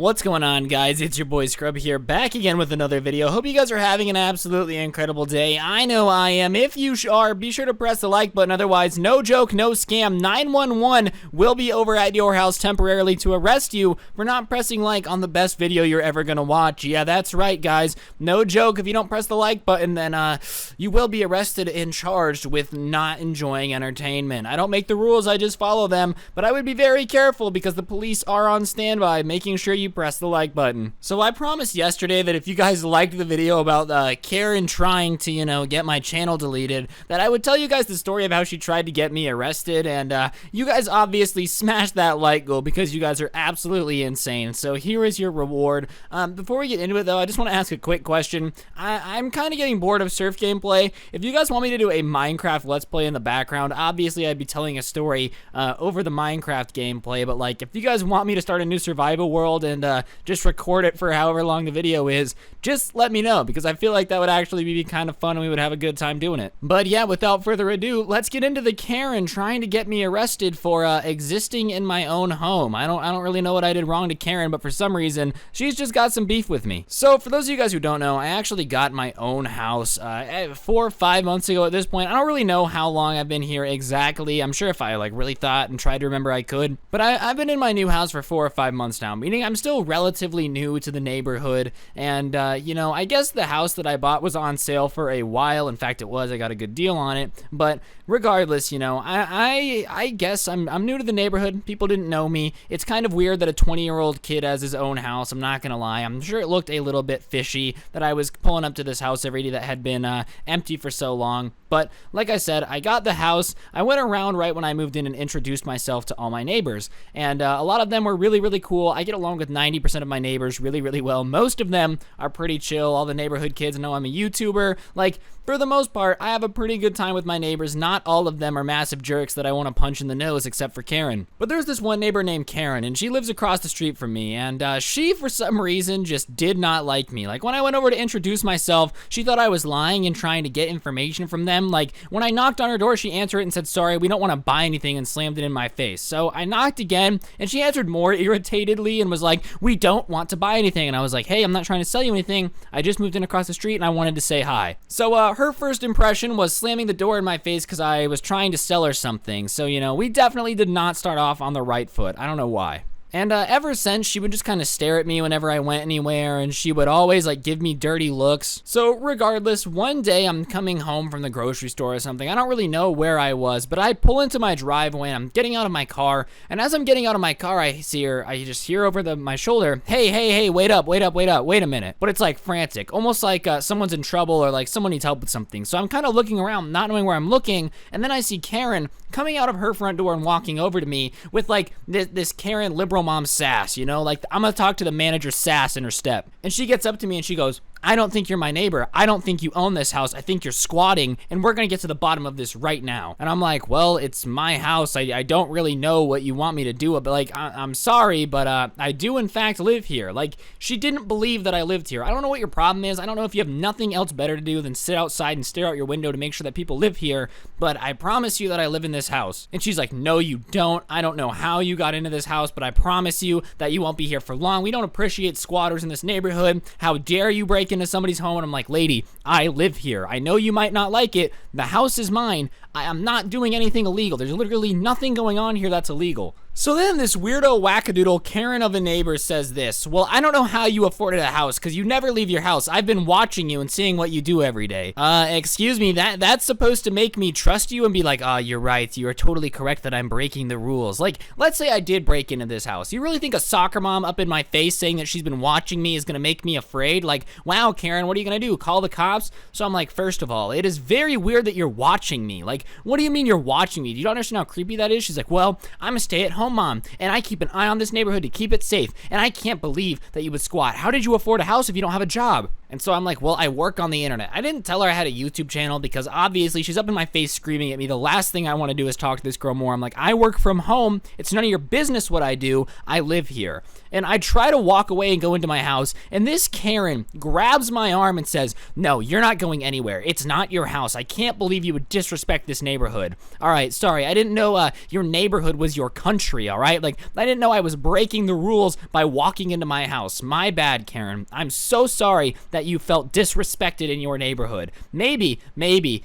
What's going on, guys? It's your boy Scrub here, back again with another video. Hope you guys are having an absolutely incredible day. I know I am. If you are, be sure to press the like button. Otherwise, no joke, no scam, 911 will be over at your house temporarily to arrest you for not pressing like on the best video you're ever gonna watch. Yeah, that's right, guys. No joke. If you don't press the like button, then you will be arrested and charged with not enjoying entertainment. I don't make the rules, I just follow them, but I would be very careful because the police are on standby, making sure you press the like button. So I promised yesterday that if you guys liked the video about Karen trying to, get my channel deleted, that I would tell you guys the story of how she tried to get me arrested, and you guys obviously smashed that like goal because you guys are absolutely insane. So here is your reward. Before we get into it though, I just want to ask a quick question. I'm kind of getting bored of surf gameplay. If you guys want me to do a Minecraft Let's Play in the background, obviously I'd be telling a story over the Minecraft gameplay, but like if you guys want me to start a new survival world and just record it for however long the video is, just let me know, because I feel like that would actually be kind of fun and we would have a good time doing it. But yeah, without further ado, let's get into the Karen trying to get me arrested for existing in my own home. I don't really know what I did wrong to Karen, but for some reason, she's just got some beef with me. So for those of you guys who don't know, I actually got my own house 4 or 5 months ago at this point. I don't really know how long I've been here exactly. I'm sure if I really thought and tried to remember I could, but I've been in my new house for 4 or 5 months now, meaning I'm still relatively new to the neighborhood, and I guess the house that I bought was on sale for a while. In fact, it was. I got a good deal on it, but regardless, I guess I'm new to the neighborhood. People didn't know me. It's kind of weird that a 20-year-old kid has his own house. I'm not gonna lie. I'm sure it looked a little bit fishy that I was pulling up to this house every day that had been empty for so long. But like I said, I got the house. I went around right when I moved in and introduced myself to all my neighbors, and a lot of them were really, really cool. I get along with 90% of my neighbors really, really well. Most of them are pretty chill. All the neighborhood kids know I'm a YouTuber. Like, for the most part, I have a pretty good time with my neighbors. Not all of them are massive jerks that I want to punch in the nose, except for Karen. But there's this one neighbor named Karen, and she lives across the street from me, and she, for some reason, just did not like me. Like, when I went over to introduce myself, she thought I was lying and trying to get information from them. Like, when I knocked on her door, she answered it and said, "Sorry, we don't want to buy anything," and slammed it in my face. So I knocked again, and she answered more irritatedly and was like, "We don't want to buy anything." And I was like, "Hey, I'm not trying to sell you anything. I just moved in across the street and I wanted to say hi." So her first impression was slamming the door in my face because I was trying to sell her something. So, we definitely did not start off on the right foot. I don't know why. And ever since, she would just kind of stare at me whenever I went anywhere, and she would always give me dirty looks. So regardless, one day I'm coming home from the grocery store or something. I don't really know where I was, but I pull into my driveway and I'm getting out of my car. And as I'm getting out of my car, I just hear over my shoulder, hey, wait up, wait a minute. But it's frantic, almost like someone's in trouble or like someone needs help with something. So I'm kind of looking around, not knowing where I'm looking, and then I see Karen coming out of her front door and walking over to me with this Karen liberal mom sass, I'm gonna talk to the manager sass in her step. And she gets up to me and she goes, "I don't think you're my neighbor. I don't think you own this house. I think you're squatting, and we're gonna get to the bottom of this right now." And I'm like, "Well, it's my house. I don't really know what you want me to do, but I'm sorry, but I do in fact live here." She didn't believe that I lived here. I don't know what your problem is. I don't know if you have nothing else better to do than sit outside and stare out your window to make sure that people live here, but I promise you that I live in this house. And she's like, "No, you don't. I don't know how you got into this house, but I promise you that you won't be here for long. We don't appreciate squatters in this neighborhood. How dare you break into somebody's home?" And I'm like, "Lady, I live here. I know you might not like it. The house is mine. I am not doing anything illegal. There's literally nothing going on here that's illegal." So then this weirdo wackadoodle Karen of a neighbor says this, "Well, I don't know how you afforded a house because you never leave your house. I've been watching you and seeing what you do every day." Excuse me, that's supposed to make me trust you and be like, "You're right. You are totally correct that I'm breaking the rules." Let's say I did break into this house. You really think a soccer mom up in my face saying that she's been watching me is going to make me afraid? Wow, Karen, what are you going to do? Call the cops? So I'm like, first of all, it is very weird that you're watching me. What do you mean you're watching me? Do you don't understand how creepy that is? She's like, "Well, I'm a stay-at-home mom, and I keep an eye on this neighborhood to keep it safe, and I can't believe that you would squat. How did you afford a house if you don't have a job?" And so I'm like, well, I work on the internet. I didn't tell her I had a YouTube channel because obviously she's up in my face screaming at me. The last thing I want to do is talk to this girl more. I'm like, I work from home. It's none of your business what I do. I live here. And I try to walk away and go into my house, and this Karen grabs my arm and says, no, you're not going anywhere. It's not your house. I can't believe you would disrespect this neighborhood. All right, sorry. I didn't know your neighborhood was your country, all right? Like, I didn't know I was breaking the rules by walking into my house. My bad, Karen. I'm so sorry that you felt disrespected in your neighborhood. Maybe,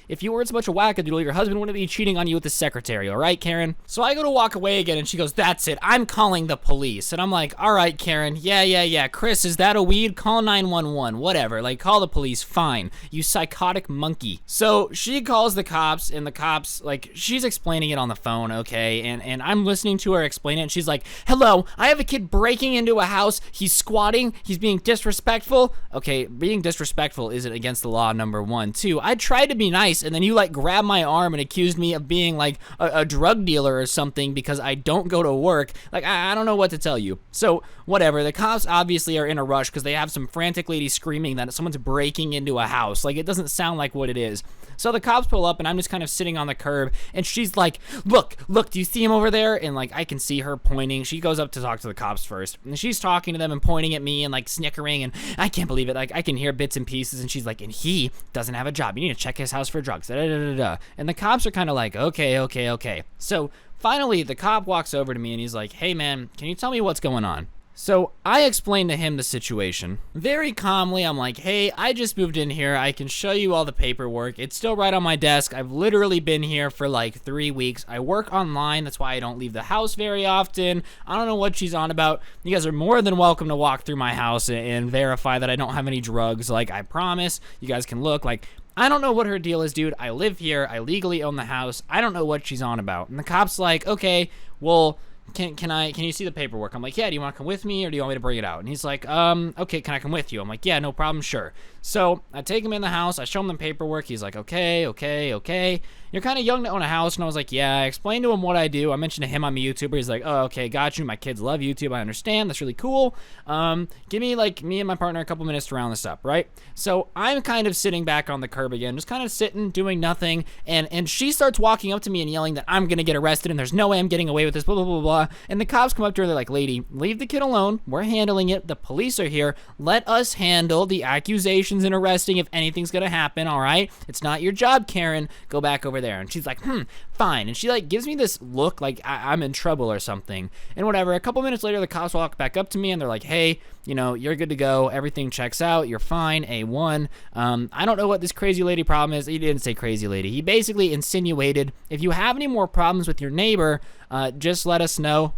if you weren't so much a wackadoodle, your husband wouldn't be cheating on you with the secretary, all right, Karen? So I go to walk away again, and she goes, that's it. I'm calling the police. And I'm like, all right, Karen, yeah. Chris, is that a weed? Call 911, whatever. Like, call the police, fine. You psychotic monkey. So she calls the cops, and the cops, like, she's explaining it on the phone, okay? And I'm listening to her explain it, and she's like, hello, I have a kid breaking into a house. He's squatting. He's being disrespectful. Okay, being disrespectful isn't against the law, number one. Two, I tried to be nice, and then you, like, grabbed my arm and accused me of being, like, a drug dealer or something because I don't go to work. Like, I don't know what to tell you. So, whatever. The cops obviously are in a rush because they have some frantic lady screaming that someone's breaking into a house. Like, it doesn't sound like what it is. So the cops pull up, and I'm just kind of sitting on the curb, and she's like, look, do you see him over there? And, like, I can see her pointing. She goes up to talk to the cops first, and she's talking to them and pointing at me and, like, snickering, and I can't believe it. Like, I can hear bits and pieces, and she's like, and he doesn't have a job. You need to check his house for drugs. And the cops are kind of like, okay. So finally, the cop walks over to me, and he's like, hey, man, can you tell me what's going on? So I explained to him the situation. Very calmly, I'm like, hey, I just moved in here. I can show you all the paperwork. It's still right on my desk. I've literally been here for like 3 weeks. I work online. That's why I don't leave the house very often. I don't know what she's on about. You guys are more than welcome to walk through my house and verify that I don't have any drugs. Like, I promise. You guys can look. Like, I don't know what her deal is, dude. I live here. I legally own the house. I don't know what she's on about. And the cop's like, okay, well, can you see the paperwork? I'm like, yeah, do you want to come with me or do you want me to bring it out? And he's like, okay, can I come with you? I'm like, yeah, no problem, sure. So I take him in the house. I show him the paperwork. He's like, okay. You're kind of young to own a house. And I was like, yeah. I explained to him what I do. I mentioned to him I'm a YouTuber. He's like, oh, okay, got you. My kids love YouTube. I understand. That's really cool. Give me, like, me and my partner a couple minutes to round this up, right? So I'm kind of sitting back on the curb again, just kind of sitting, doing nothing. And she starts walking up to me and yelling that I'm going to get arrested and there's no way I'm getting away with this, blah, blah, blah, blah. And the cops come up to her. They're like, lady, leave the kid alone. We're handling it. The police are here. Let us handle the accusations and arresting if anything's gonna happen, all right? It's not your job, Karen. Go back over there. And she's like, fine. And she, like, gives me this look like I'm in trouble or something. And whatever. A couple minutes later, the cops walk back up to me and they're like, hey, you know, you're good to go. Everything checks out. You're fine. A1. I don't know what this crazy lady problem is. He didn't say crazy lady. He basically insinuated, if you have any more problems with your neighbor, just let us know.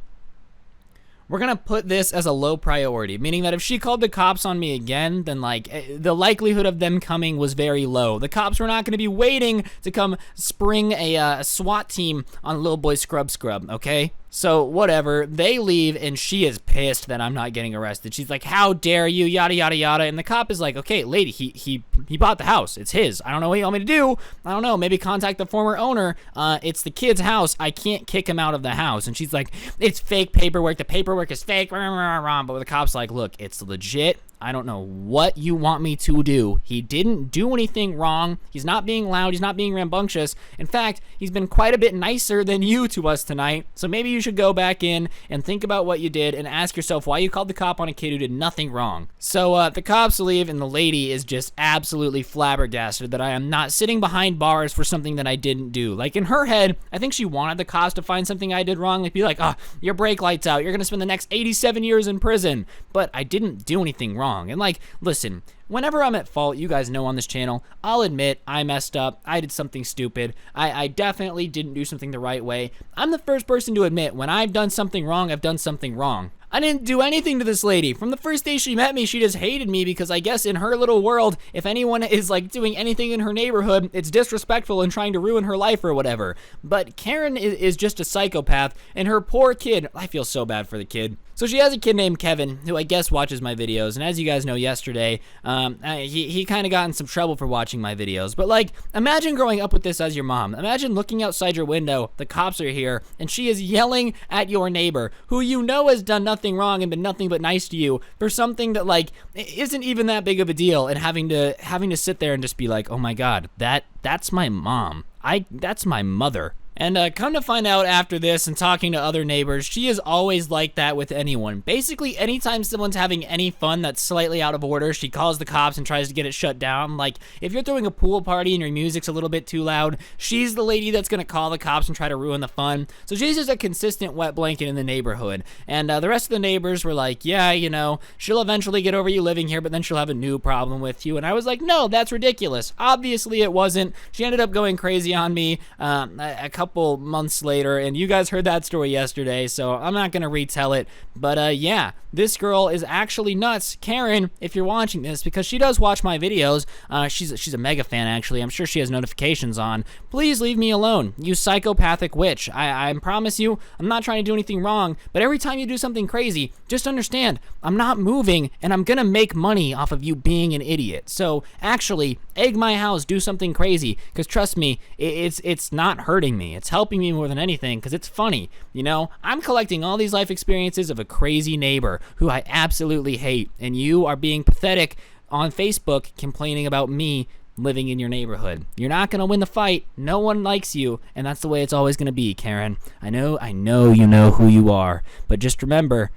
We're going to put this as a low priority, meaning that if she called the cops on me again, then, like, the likelihood of them coming was very low. The cops were not going to be waiting to come spring a SWAT team on little boy Scrub, okay? So, whatever, they leave, and she is pissed that I'm not getting arrested. She's like, how dare you, yada, yada, yada. And the cop is like, okay, lady, he bought the house. It's his. I don't know what you want me to do. I don't know, maybe contact the former owner. It's the kid's house. I can't kick him out of the house. And she's like, it's fake paperwork. The paperwork is fake. But the cop's like, look, it's legit. I don't know what you want me to do. He didn't do anything wrong. He's not being loud. He's not being rambunctious. In fact, he's been quite a bit nicer than you to us tonight. So maybe you should go back in and think about what you did and ask yourself why you called the cop on a kid who did nothing wrong. So the cops leave and the lady is just absolutely flabbergasted that I am not sitting behind bars for something that I didn't do. Like, in her head, I think she wanted the cops to find something I did wrong. Like, be like, your brake light's out. You're going to spend the next 87 years in prison. But I didn't do anything wrong. And, like, listen, whenever I'm at fault, you guys know on this channel, I'll admit I messed up. I did something stupid. I definitely didn't do something the right way. I'm the first person to admit when I've done something wrong, I've done something wrong. I didn't do anything to this lady. From the first day she met me, she just hated me because I guess in her little world, if anyone is, like, doing anything in her neighborhood, it's disrespectful and trying to ruin her life or whatever. But Karen is just a psychopath, and her poor kid, I feel so bad for the kid. So she has a kid named Kevin, who I guess watches my videos, and as you guys know yesterday, he kind of got in some trouble for watching my videos. But like, imagine growing up with this as your mom. Imagine looking outside your window, the cops are here, and she is yelling at your neighbor, who you know has done nothing wrong and been nothing but nice to you, for something that like isn't even that big of a deal, and having to sit there and just be like, oh my god, that's my mom. That's my mother. And come to find out after this and talking to other neighbors, she is always like that with anyone. Basically, anytime someone's having any fun that's slightly out of order, she calls the cops and tries to get it shut down. Like, if you're throwing a pool party and your music's a little bit too loud, she's the lady that's going to call the cops and try to ruin the fun. So she's just a consistent wet blanket in the neighborhood. And the rest of the neighbors were like, yeah, you know, she'll eventually get over you living here, but then she'll have a new problem with you. And I was like, no, that's ridiculous. Obviously, it wasn't. She ended up going crazy on me a couple months later, and you guys heard that story yesterday, so I'm not gonna retell it. But yeah, this girl is actually nuts. Karen, if you're watching this, because she does watch my videos, she's a mega fan actually, I'm sure she has notifications on, please leave me alone, you psychopathic witch. I promise you, I'm not trying to do anything wrong, but every time you do something crazy, just understand, I'm not moving, and I'm gonna make money off of you being an idiot. So actually, egg my house, do something crazy, because trust me, it's not hurting me. It's helping me more than anything, because it's funny, you know? I'm collecting all these life experiences of a crazy neighbor who I absolutely hate, and you are being pathetic on Facebook complaining about me living in your neighborhood. You're not going to win the fight. No one likes you, and that's the way it's always going to be, Karen. I know you know who you are, but just remember,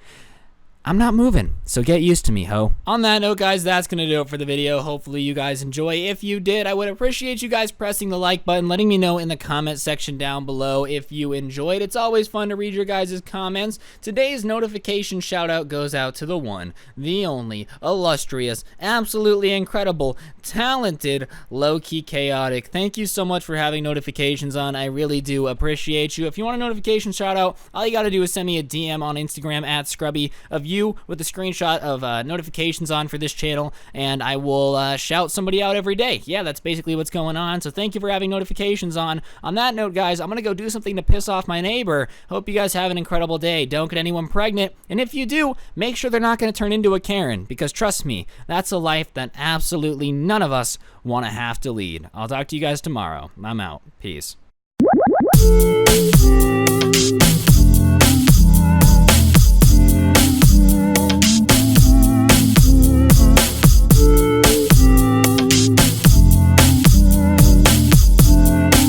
I'm not moving, so get used to me, ho. On that note, guys, that's going to do it for the video. Hopefully you guys enjoy. If you did, I would appreciate you guys pressing the like button, letting me know in the comment section down below if you enjoyed. It's always fun to read your guys' comments. Today's notification shout out goes out to the one, the only, illustrious, absolutely incredible, talented, low-key chaotic. Thank you so much for having notifications on. I really do appreciate you. If you want a notification shout out, all you got to do is send me a DM on Instagram at Scrubby of you with a screenshot of notifications on for this channel, and I will shout somebody out every day. Yeah, that's basically what's going on, so thank you for having notifications on. On that note, guys, I'm gonna go do something to piss off my neighbor. Hope you guys have an incredible day. Don't get anyone pregnant, and if you do, make sure they're not gonna turn into a Karen, because trust me, that's a life that absolutely none of us want to have to lead. I'll talk to you guys tomorrow. I'm out. Peace.